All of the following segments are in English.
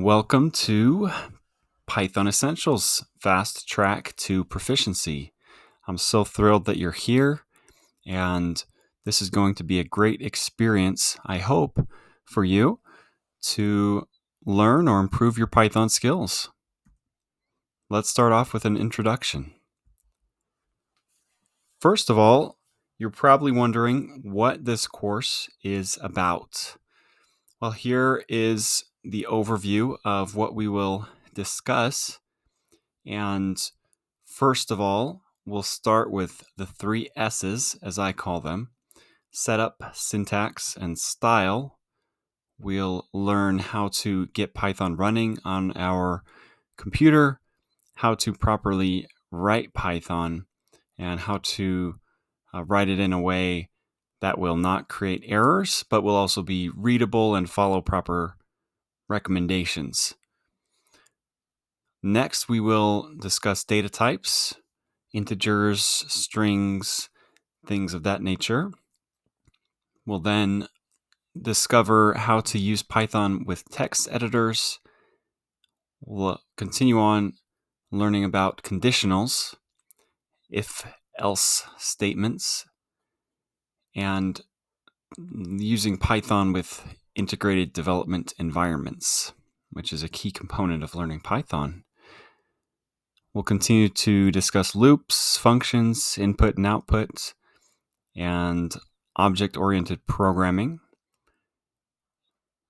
Welcome to Python Essentials, Fast Track to Proficiency. I'm so thrilled that you're here, and this is going to be a great experience, I hope, for you to learn or improve your Python skills. Let's start off with an introduction. First of all, you're probably wondering what this course is about. Well, here is the overview of what we will discuss. And first of all, we'll start with the 3 S's, as I call them: setup, syntax, and style. We'll learn how to get Python running on our computer, how to properly write Python, and how to write it in a way that will not create errors, but will also be readable and follow proper recommendations. Next, we will discuss data types, integers, strings, things of that nature. We'll then discover how to use Python with text editors. We'll continue on learning about conditionals, if-else statements, and using Python with integrated development environments, which is a key component of learning Python. We'll continue to discuss loops, functions, input and output, and object-oriented programming.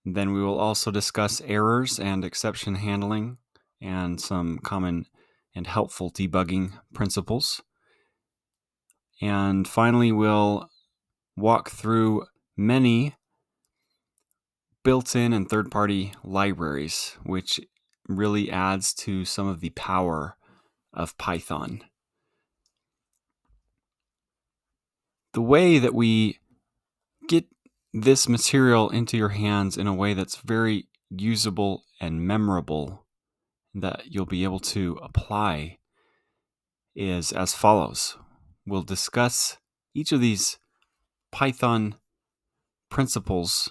Then we will also discuss errors and exception handling and some common and helpful debugging principles. And finally, we'll walk through many built-in and third-party libraries, which really adds to some of the power of Python. The way that we get this material into your hands in a way that's very usable and memorable that you'll be able to apply is as follows. We'll discuss each of these Python principles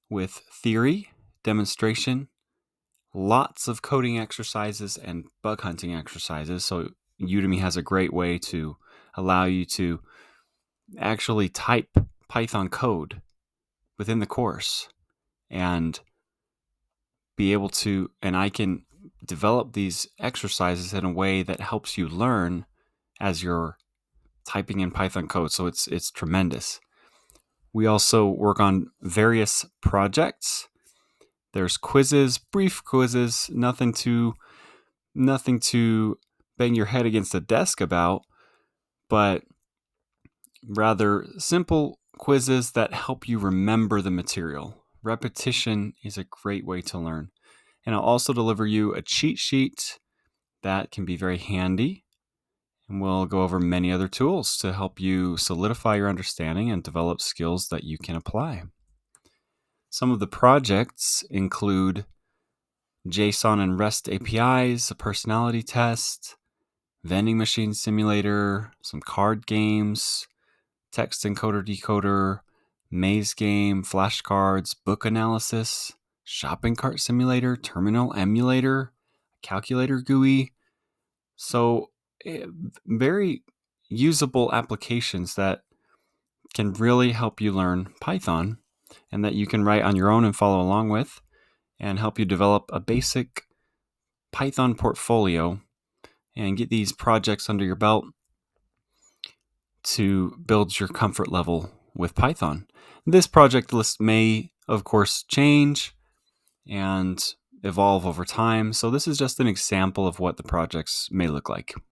with theory, demonstration, lots of coding exercises, and bug hunting exercises. So Udemy has a great way to allow you to actually type Python code within the course and be able to, and I can develop these exercises in a way that helps you learn as you're typing in Python code. So it's tremendous. We also work on various projects. There's quizzes, brief quizzes, nothing to bang your head against the desk about, but rather simple quizzes that help you remember the material. Repetition is a great way to learn. And I'll also deliver you a cheat sheet that can be very handy. And we'll go over many other tools to help you solidify your understanding and develop skills that you can apply. Some of the projects include JSON and REST APIs, a personality test, vending machine simulator, some card games, text encoder decoder, maze game, flashcards, book analysis, shopping cart simulator, terminal emulator, calculator GUI. So very usable applications that can really help you learn Python and that you can write on your own and follow along with and help you develop a basic Python portfolio and get these projects under your belt to build your comfort level with Python. This project list may, of course, change and evolve over time. So this is just an example of what the projects may look like.